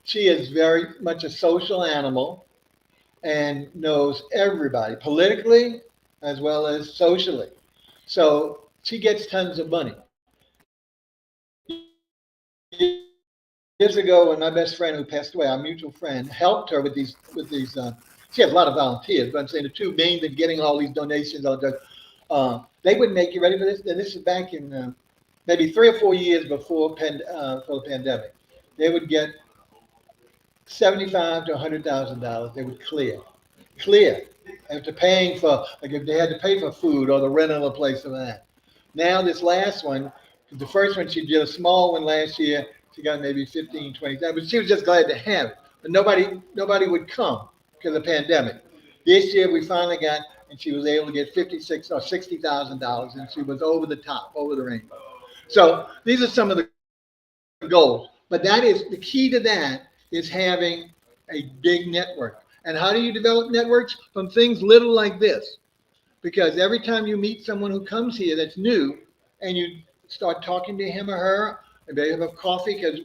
Speaker 1: she is very much a social animal and knows everybody politically as well as socially. So she gets tons of money. Years ago, when my best friend who passed away, our mutual friend, helped her with these. She has a lot of volunteers, but I'm saying the two main things, getting all these donations, they would make, you ready for this? And this is back in maybe 3 or 4 years before for the pandemic. They would get $75 to $100,000. They would clear after paying for, like if they had to pay for food or the rent of a place or that. Now this last one, the first one she did a small one last year. She got maybe 15, 20, but she was just glad to have it. But nobody would come because of the pandemic. This year we finally got, and she was able to get $56,000 or $60,000, and she was over the top, over the rainbow. So these are some of the goals. But that is the key to that is having a big network. And how do you develop networks? From things little like this. Because every time you meet someone who comes here that's new and you start talking to him or her, and they have a coffee, because,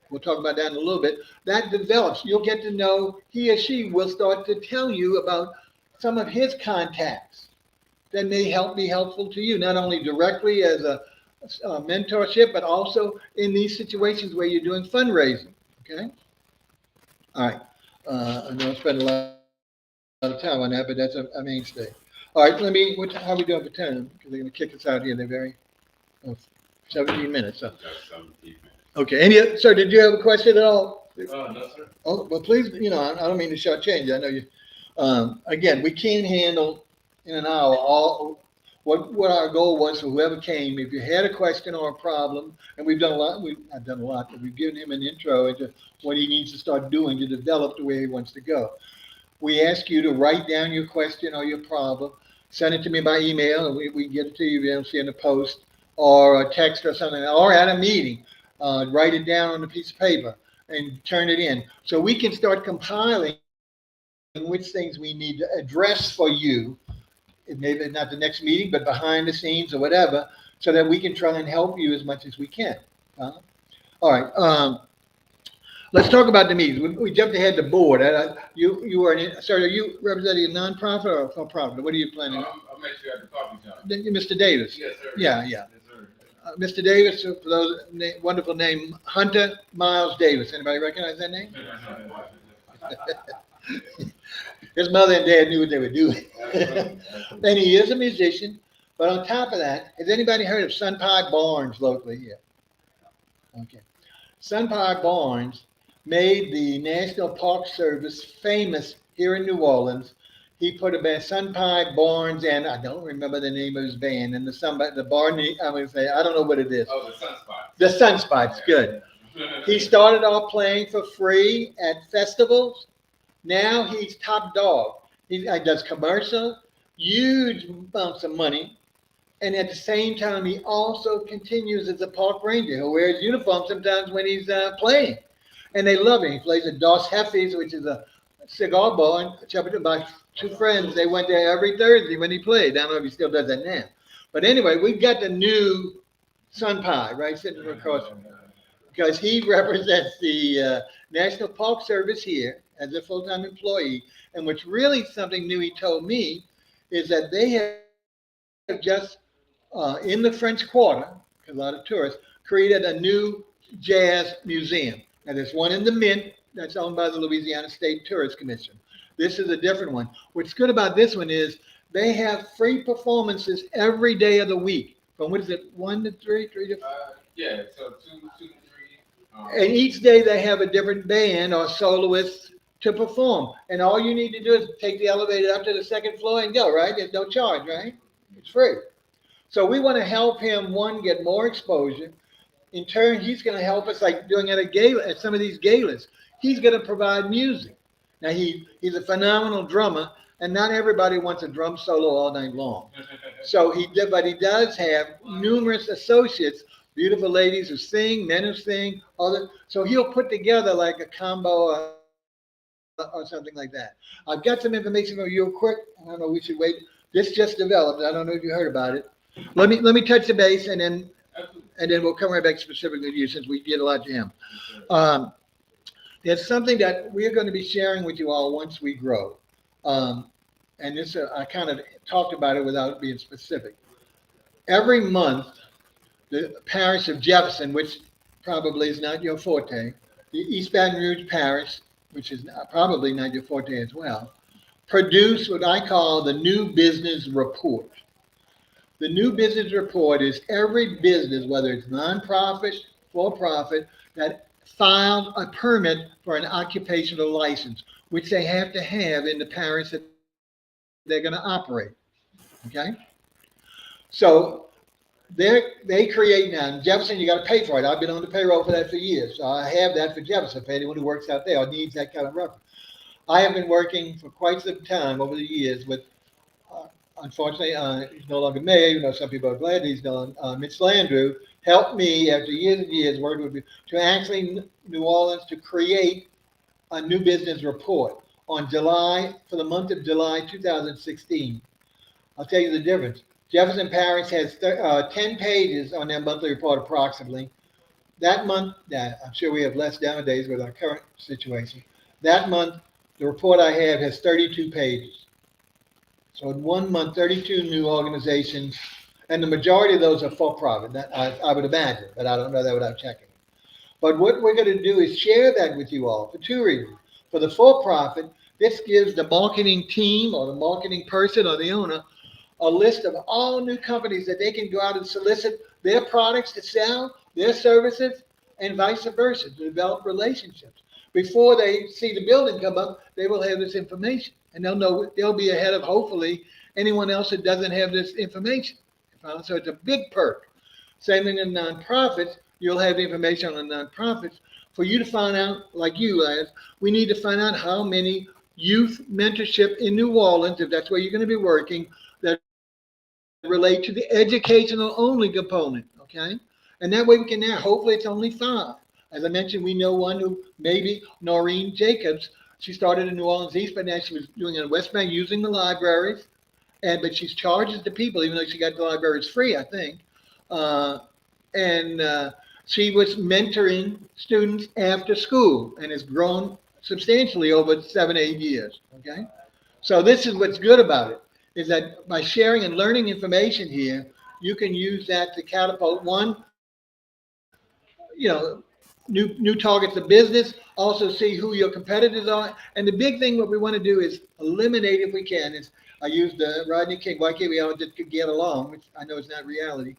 Speaker 1: we'll talk about that in a little bit, that develops. You'll get to know, he or she will start to tell you about some of his contacts that may be helpful to you, not only directly as a mentorship, but also in these situations where you're doing fundraising. Okay? All right. I know I spent a lot of time on that, but that's a mainstay. All right, how are we doing for time? Because they're going to kick us out here. They're very, 17 minutes. So.
Speaker 2: That's 17 minutes.
Speaker 1: Okay. Sir, did you have a question at all?
Speaker 4: No, sir.
Speaker 1: Oh, well, please, I don't mean to shortchange you. I know you. Again, we can't handle in an hour all what our goal was for whoever came. If you had a question or a problem, and we've done a lot, I've done a lot, but we've given him an intro into what he needs to start doing to develop the way he wants to go. We ask you to write down your question or your problem, send it to me by email, and we get it to you if you don't see it in the post, or a text or something, or at a meeting. Write it down on a piece of paper and turn it in. So we can start compiling which things we need to address for you, maybe not the next meeting, but behind the scenes or whatever, so that we can try and help you as much as we can. All right. Let's talk about the meetings. We jumped ahead to board. You are, sorry, are you representing a nonprofit or a for-profit? What are you planning?
Speaker 3: I'm actually at the coffee shop.
Speaker 1: Mr. Davis.
Speaker 3: Yes, sir.
Speaker 1: Yeah.
Speaker 3: Yes, sir.
Speaker 1: Mr. Davis, for those wonderful name, Hunter Miles Davis. Anybody recognize that name? His mother and dad knew what they were doing. And he is a musician. But on top of that, has anybody heard of Sunpie Barnes locally here? Okay. Sunpie Barnes made the National Park Service famous here in New Orleans. He put a band, Sunpie Barnes, and I don't remember the name of his band. And the barn, I'm going to say, I don't know what it is.
Speaker 3: Oh, the Sunspot.
Speaker 1: The Sunspot's good. He started off playing for free at festivals. Now he's top dog. He does commercial, huge amounts of money. And at the same time, he also continues as a park ranger. He'll wear his uniform sometimes when he's playing. And they love him. He plays at Dos Jefes, which is a cigar bar in Chapel. My two friends, they went there every Thursday when he played. I don't know if he still does that now. But anyway, we've got the new Sunpie, right, sitting across from him. Because he represents the National Park Service here as a full-time employee. And what's really something new he told me is that they have just in the French Quarter, a lot of tourists, created a new jazz museum. Now, there's one in the Mint that's owned by the Louisiana State Tourist Commission. This is a different one. What's good about this one is they have free performances every day of the week. From what is it, 1 to 3, 3 to 4?
Speaker 4: Yeah, so two to three.
Speaker 1: And each day they have a different band or soloist to perform. And all you need to do is take the elevator up to the second floor and go, right? There's no charge, right? It's free. So we want to help him, one, get more exposure. In turn, he's going to help us, like doing at a gala, at some of these galas. He's going to provide music. Now, he's a phenomenal drummer, and not everybody wants a drum solo all night long. So but he does have numerous associates, beautiful ladies who sing, men who sing, so he'll put together like a combo or something like that. I've got some information for you quick. I don't know, we should wait. This just developed. I don't know if you heard about it. Let me touch the base, and then we'll come right back specifically to you since we get a lot to him. There's something that we're going to be sharing with you all once we grow. And this, I kind of talked about it without being specific. Every month, the parish of Jefferson, which probably is not your forte, the East Baton Rouge parish, which is probably not your forte as well, produce what I call the New Business Report. The New Business Report is every business, whether it's nonprofit, for-profit, that filed a permit for an occupational license, which they have to have in the parish that they're going to operate. Okay? So they create now. In Jefferson, you got to pay for it. I've been on the payroll for that for years. So I have that for Jefferson, for anyone who works out there or needs that kind of reference. I have been working for quite some time over the years with, unfortunately, he's no longer mayor. You know, some people are glad he's gone. Mitch Landrieu helped me after years and years working with me to actually New Orleans to create a new business report on for the month of July 2016. I'll tell you the difference. Jefferson Parish has 10 pages on their monthly report approximately. That month, I'm sure we have less nowadays with our current situation. That month, the report I have has 32 pages. So in 1 month, 32 new organizations, and the majority of those are for-profit. That I would imagine, but I don't know that without checking. But what we're going to do is share that with you all for two reasons. For the for-profit, this gives the marketing team or the marketing person or the owner a list of all new companies that they can go out and solicit their products to sell, their services, and vice versa, to develop relationships. Before they see the building come up, they will have this information, and they'll be ahead of, hopefully, anyone else that doesn't have this information. So it's a big perk. Same thing in nonprofits. You'll have information on the nonprofits for you to find out, like you, lads. We need to find out how many youth mentorship in New Orleans, if that's where you're going to be working, that relate to the educational only component, okay? And that way we can now, hopefully it's only 5. As I mentioned, we know one who maybe, Noreen Jacobs, she started in New Orleans East, but now she was doing it in West Bank using the libraries, but she charges the people, even though she got the libraries free, I think. She was mentoring students after school and has grown substantially over 7, 8 years, okay? So this is what's good about it, is that by sharing and learning information here, you can use that to catapult new targets of business, also see who your competitors are. And the big thing, what we want to do is eliminate, if we can, is I used Rodney King, why can't we all just get along, which I know is not reality.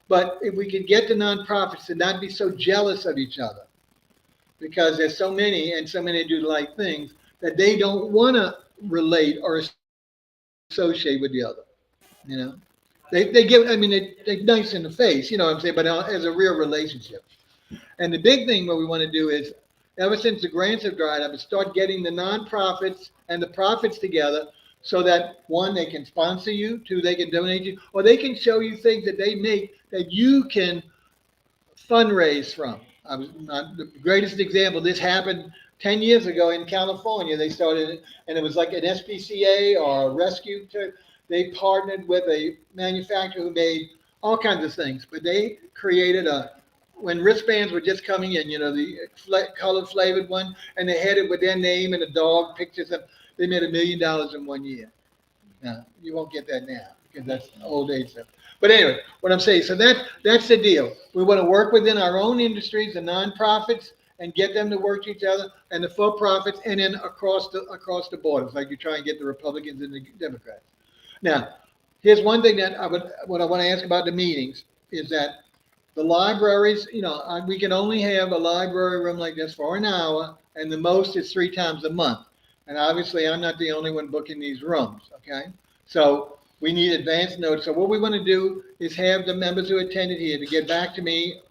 Speaker 1: But if we could get the nonprofits to not be so jealous of each other, because there's so many and so many do like things that they don't want to relate or associate with the other. You know, they give, I mean, they're nice in the face, you know what I'm saying, but as a real relationship. And the big thing what we want to do is, ever since the grants have dried up, is start getting the nonprofits and the profits together so that, 1, they can sponsor you, 2, they can donate you, or they can show you things that they make that you can fundraise from. The greatest example, this happened 10 years ago in California. They started it, and it was like an SPCA or a rescue. They partnered with a manufacturer who made all kinds of things, but they created when wristbands were just coming in, the color flavored one, and they had it with their name and a dog pictures of, they made $1 million in 1 year. Now, you won't get that now, because that's old age stuff. But anyway, what I'm saying, so that's the deal. We want to work within our own industries, the nonprofits, and get them to work each other, and the for-profits, and then across the borders, like you try and get the Republicans and the Democrats. Now, here's one thing that what I want to ask about the meetings is that the libraries, we can only have a library room like this for an hour, and the most is 3 times a month. And obviously, I'm not the only one booking these rooms, okay? So we need advance notice. So what we want to do is have the members who attended here to get back to me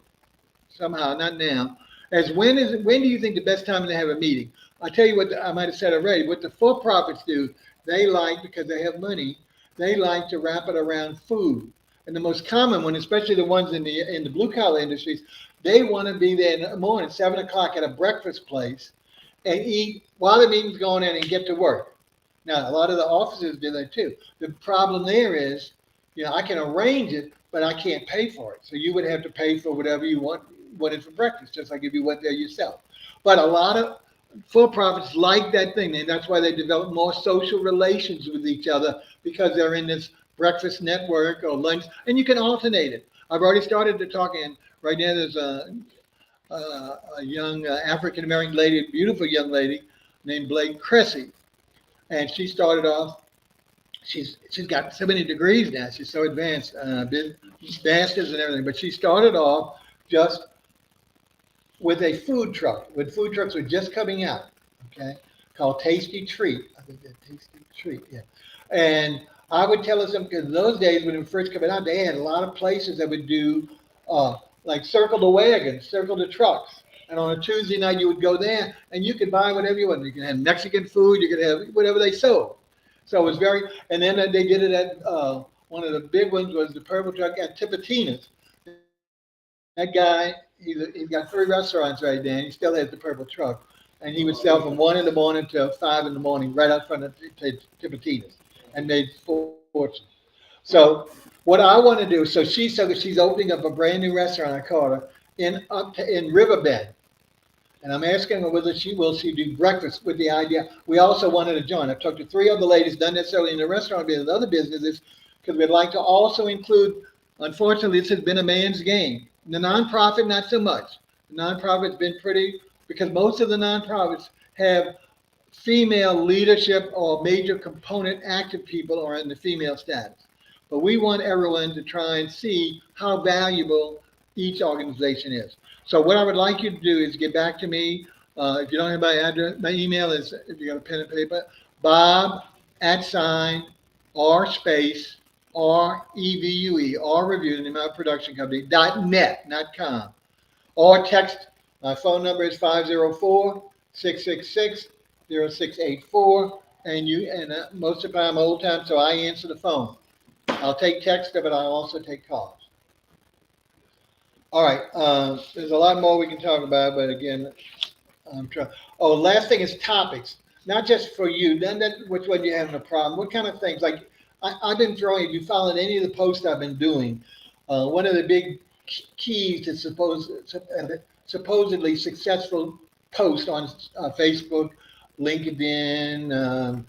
Speaker 1: somehow, not now, as when do you think the best time to have a meeting? I'll tell you what I might have said already. What the for-profits do, they like, because they have money, they like to wrap it around food. And the most common one, especially the ones in the blue collar industries, they want to be there in the morning, 7 o'clock at a breakfast place, and eat while the meeting's going on and get to work. Now, a lot of the offices do that too. The problem there is, I can arrange it, but I can't pay for it. So you would have to pay for whatever you wanted for breakfast, just like if you went there yourself. But a lot of for-profits like that thing, and that's why they develop more social relations with each other, because they're in this breakfast network or lunch, and you can alternate it. I've already started to talk, and right now there's a young African-American lady, a beautiful young lady named Blake Cressy, and she started off, she's got so many degrees now, she's so advanced, masters and everything, but she started off just with a food truck, when food trucks were just coming out, okay, called Tasty Treat. I think that Tasty Treat, yeah. And I would tell us, because in those days when it was first coming out, they had a lot of places that would do like circle the wagons, circle the trucks. And on a Tuesday night, you would go there and you could buy whatever you want. You could have Mexican food, you could have whatever they sold. So it was and then they did it at, one of the big ones was the Purple Truck at Tipitina's. That guy, he's got 3 restaurants right there, and he still has the Purple Truck. And he would sell from 1 in the morning till 5 in the morning, right out front of Tipitina's, and made fortune. So what I want to do, so she's opening up a brand new restaurant, I call her, in Riverbend. And I'm asking her whether she will do breakfast with the idea. We also wanted to join. I've talked to 3 other ladies, not necessarily in the restaurant business, other businesses, because we'd like to also include, unfortunately, this has been a man's game. The nonprofit, not so much. The nonprofit's been pretty, because most of the nonprofits have female leadership or major component active people are in the female status. But we want everyone to try and see how valuable each organization is. So what I would like you to do is get back to me. If you don't have my address, my email is, if you got a pen and paper, Bob @ R space REVUE, R Review, the name of my production company, .net, not com. Or text, my phone number is 504-666-0684. And most of the time I'm old time, so I answer the phone. I'll take text, but I'll also take calls. All right, there's a lot more we can talk about, but again, I'm trying. Oh, last thing is topics, not just for you. Then which one you're having a problem? What kind of things? Like I've been throwing. If you follow any of the posts I've been doing, one of the big keys to supposedly successful posts on Facebook, LinkedIn,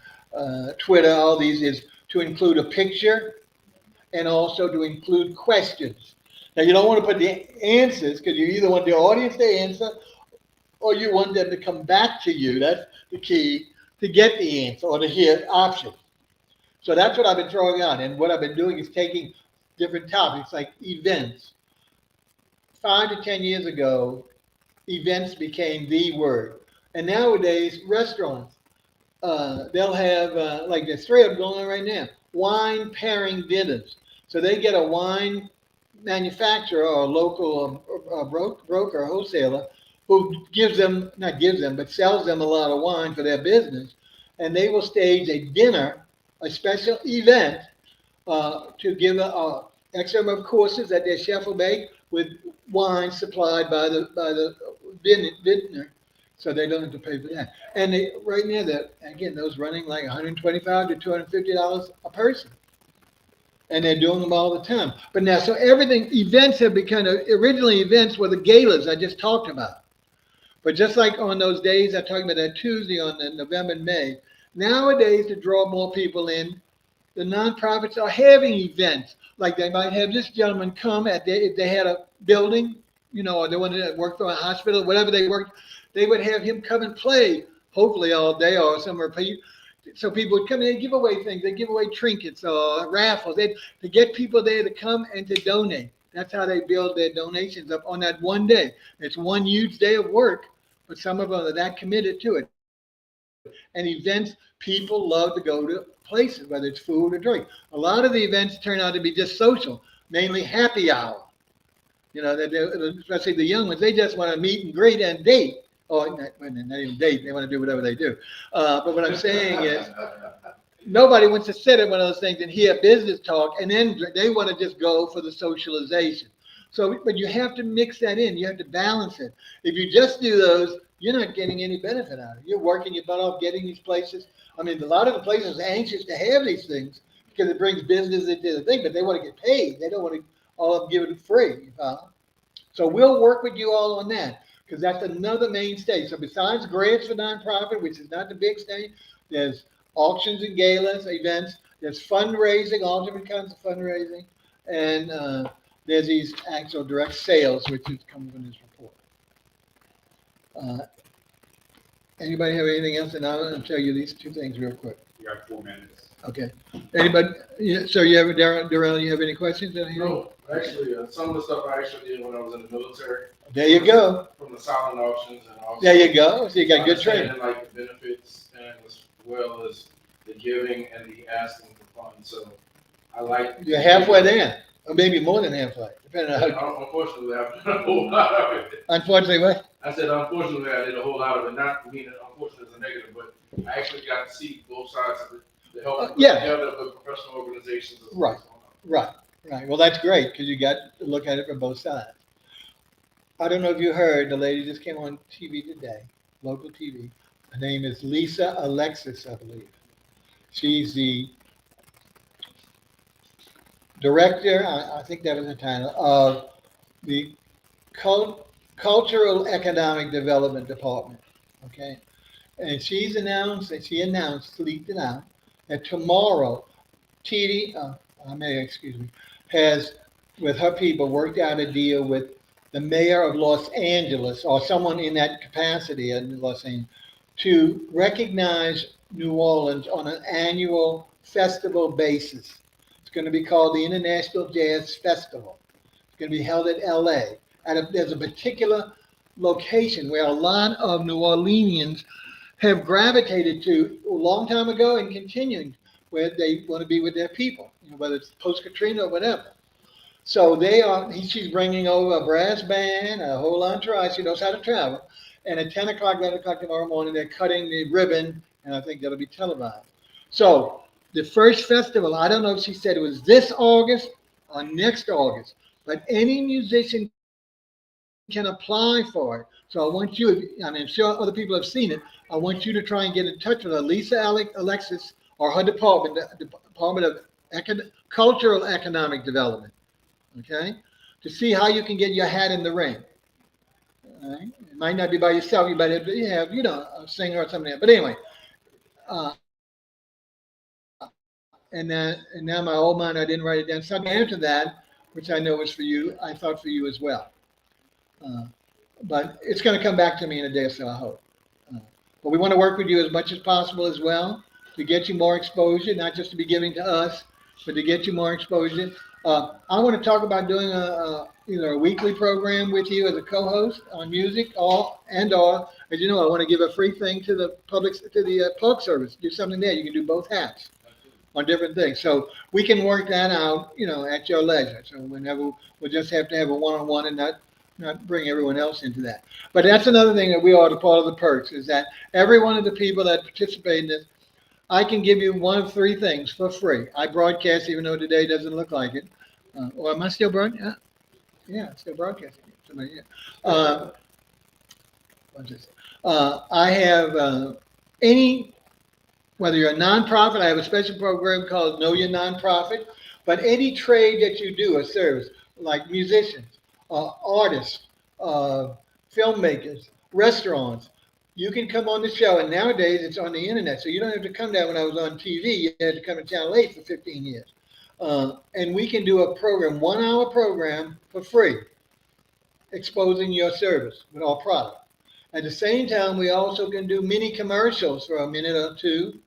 Speaker 1: Twitter, all these is to include a picture and also to include questions. Now, you don't want to put the answers because you either want the audience to answer or you want them to come back to you. That's the key to get the answer or to hear options. So that's what I've been throwing out. And what I've been doing is taking different topics like events. 5 to 10 years ago, events became the word. And nowadays, restaurants, they'll have, like there's 3 of them going on right now, wine pairing dinners. So they get a wine manufacturer or a local broker or wholesaler who but sells them a lot of wine for their business. And they will stage a dinner, a special event to give an X number of courses that their chef will make with wine supplied by the vintner, so they don't have to pay for that. And right now, those running like $125 to $250 a person. And they're doing them all the time. But now, so events have become, originally events were the galas I just talked about. But just like on those days I talked about that Tuesday on November and May, nowadays to draw more people in, the nonprofits are having events. Like they might have this gentleman come if they had a building, or they wanted to work for a hospital, whatever they worked, they would have him come and play, hopefully all day or somewhere. So people would come in and give away things. They give away trinkets or raffles. To get people there to come and to donate. That's how they build their donations up on that one day. It's one huge day of work, but some of them are that committed to it. And events, people love to go to places, whether it's food or drink. A lot of the events turn out to be just social, mainly happy hour. Especially the young ones, they just want to meet and greet and date. Or not even date, they want to do whatever they do. But what I'm saying is, nobody wants to sit at one of those things and hear business talk, and then they want to just go for the socialization. So, but you have to mix that in. You have to balance it. If you just do those, you're not getting any benefit out of it. You're working your butt off getting these places. I mean, a lot of the places are anxious to have these things because it brings business into the thing, but they want to get paid. They don't want to all give it free. So we'll work with you all on that because that's another mainstay. So besides grants for nonprofit, which is not the big thing, there's auctions and galas, events. There's fundraising, all different kinds of fundraising, and there's these actual direct sales, which is coming from this report. Anybody have anything else? And I'm going to tell you these two things real quick.
Speaker 2: You got 4 minutes.
Speaker 1: Okay. Anybody? So you have Darrell? You have any questions?
Speaker 4: No, actually, some of the stuff I actually did when I was in the military.
Speaker 1: There you go.
Speaker 4: From the silent auctions and also.
Speaker 1: There you go. So you got good training.
Speaker 4: Understanding, like the benefits and as well as the giving and the asking for funds. So I like.
Speaker 1: You're halfway there, or maybe more than halfway, depending on how.
Speaker 4: Unfortunately, I've done a whole lot of it.
Speaker 1: Unfortunately, what?
Speaker 4: I said, unfortunately, I did a whole lot of it. Not meaning unfortunately as a negative, but I actually got to see both sides of it. The help put together with professional organizations.
Speaker 1: Right. Right. Well, that's great because you got to look at it from both sides. I don't know if you heard, the lady just came on TV today, local TV. Her name is Lisa Alexis, I believe. She's the director, I think that was the title, of the Cultural Economic Development Department. Okay. And she announced, leaked it out, that tomorrow, has, with her people, worked out a deal with the mayor of Los Angeles, or someone in that capacity in Los Angeles, to recognize New Orleans on an annual festival basis. It's going to be called the International Jazz Festival. It's going to be held at LA. There's a particular location where a lot of New Orleanians have gravitated to a long time ago and continuing, where they want to be with their people, whether it's post-Katrina or whatever. So she's bringing over a brass band, a whole entourage. She knows how to travel. And at 10 o'clock, 11 o'clock tomorrow morning, they're cutting the ribbon, and I think that'll be televised. So the first festival, I don't know if she said it was this August or next August, but any musician can apply for it. So I want you, I'm sure other people have seen it, I want you to try and get in touch with her, Lisa Alexis, or her department, the Department of Cultural Economic Development, okay, to see how you can get your hat in the ring. All right? It might not be by yourself, you might have, a singer or something. But anyway, and now my old mind, I didn't write it down. Something after that, which I know was for you, I thought for you as well. But it's going to come back to me in a day or so, I hope. But we want to work with you as much as possible as well to get you more exposure, not just to be giving to us, but to get you more exposure. I want to talk about doing either a weekly program with you as a co-host on music, or as you know, I want to give a free thing to the public, to the Park Service. Do something there. You can do both hats on different things. So we can work that out, at your leisure. So whenever we'll just have to have a one-on-one and not bring everyone else into that. But that's another thing that we are part of the perks, is that every one of the people that participate in this, I can give you one of three things for free. I broadcast, even though today doesn't look like it. Or am I still broadcasting? Yeah, I'm still broadcasting. I have whether you're a nonprofit, I have a special program called Know Your Nonprofit, but any trade that you do, a service, like musicians, artists, filmmakers, restaurants, You can come on the show, and nowadays it's on the internet, so you don't have to come down. When I was on TV, you had to come to Channel 8 for 15 years. And we can do a program, 1 hour program for free, exposing your service with our product. At the same time, we also can do mini commercials for a minute or two,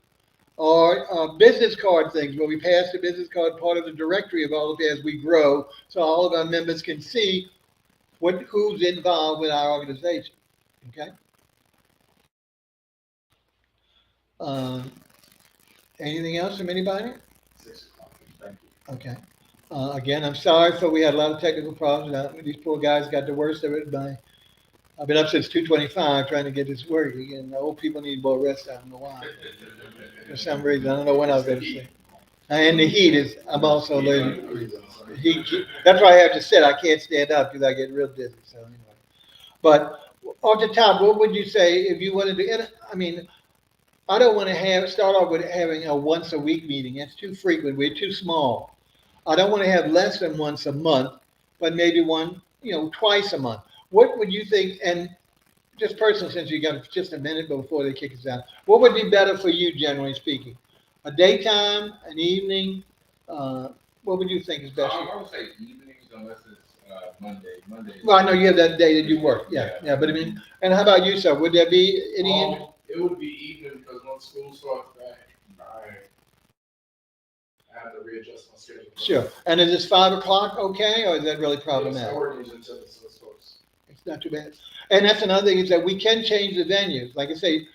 Speaker 1: or business card things where we pass the business card part of the directory of all of it as we grow, so all of our members can see who's involved with our organization. Okay. Anything else from anybody?
Speaker 2: 6 o'clock, thank you.
Speaker 1: Okay. Again, I'm sorry we had a lot of technical problems. These poor guys got the worst of it I've been up since 2:25 trying to get this working, and the old people need more rest. I don't know why. For some reason, I don't know when I was going to sleep. And the heat is, I'm also allergic. Heat, that's why I have to sit. I can't stand up because I get real dizzy. So anyway, but off the top, what would you say if you wanted to? And, I mean, I don't want to start off with having a once a week meeting. That's too frequent. We're too small. I don't want to have less than once a month, but maybe one, twice a month. What would you think? And just personally, since you got just a minute before they kick us out, what would be better for you, generally speaking? A daytime, an evening? What would you think is best?
Speaker 4: I would say evenings unless it's Monday.
Speaker 1: Well, I know you have that day that you work. Yeah. But I mean, and how about you, sir? Would there be any?
Speaker 4: It would be evening because once school starts back, I have to readjust my schedule.
Speaker 1: Sure. And is this 5 o'clock okay, or is that really
Speaker 4: Yes,
Speaker 1: problematic?
Speaker 4: I work until it starts.
Speaker 1: It's not too bad. And that's another thing is that we can change the venues. Like I say,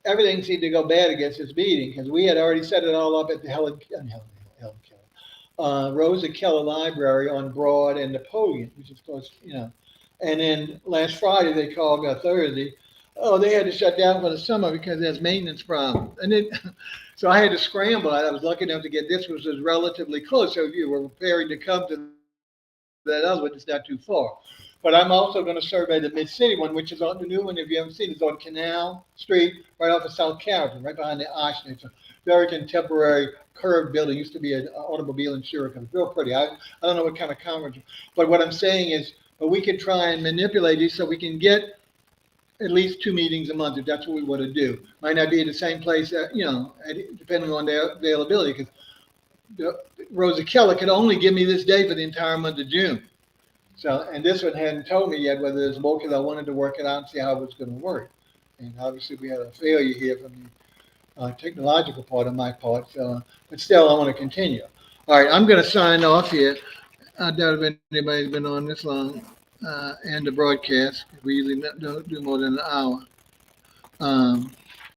Speaker 1: everything seemed to go bad against this meeting because we had already set it all up at the Rosa Keller Library on Broad and Napoleon, which of course, And then last Friday they called Thursday. Oh, they had to shut down for the summer because there's maintenance problems. And then, so I had to scramble. I was lucky enough to get this, which was relatively close. So if you were preparing to come to that other one, it's not too far. But I'm also going to survey the Mid-City one, which is on the new one. If you haven't seen it, it's on Canal Street, right off of South Carrollton, right behind the Oshner. It's a very contemporary curved building. It used to be an automobile insurance company. Real pretty. I don't know what kind of conference. But what I'm saying is, we can try and manipulate these so we can get at least 2 meetings a month if that's what we want to do. Might not be in the same place, depending on their availability. Because Rosa Keller could only give me this day for the entire month of June. So, and this one hadn't told me yet whether there's more because I wanted to work it out and see how it was going to work. And obviously we had a failure here from the technological part of my part. So, but still, I want to continue. All right, I'm going to sign off here. I doubt if anybody's been on this long. And the broadcast. We usually don't do more than an hour.